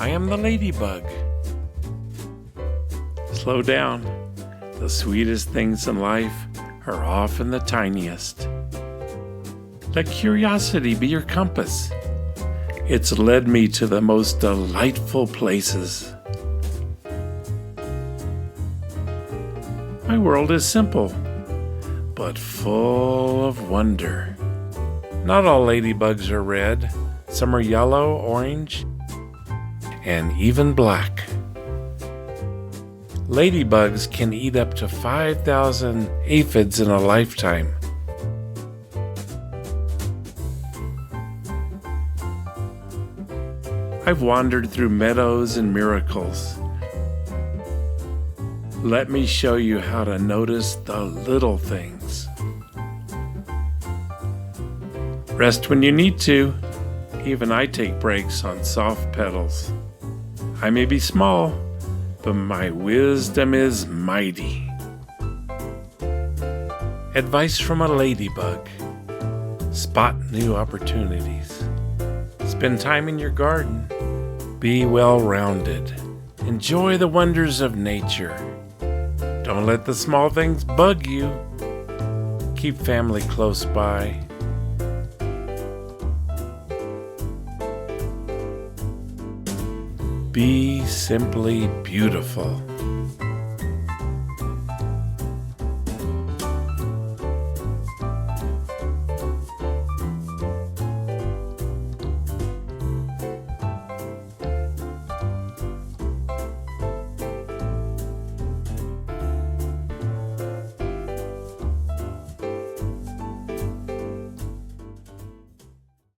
I am the ladybug. Slow down. The sweetest things in life are often the tiniest. Let curiosity be your compass. It's led me to the most delightful places. My world is simple, but full of wonder. Not all ladybugs are red. Some are yellow, orange, and even black. Ladybugs can eat up to 5,000 aphids in a lifetime. I've wandered through meadows and miracles. Let me show you how to notice the little things. Rest when you need to. Even I take breaks on soft petals. I may be small, but my wisdom is mighty. Advice from a ladybug. Spot new opportunities. Spend time in your garden. Be well-rounded. Enjoy the wonders of nature. Don't let the small things bug you. Keep family close by. Be simply beautiful.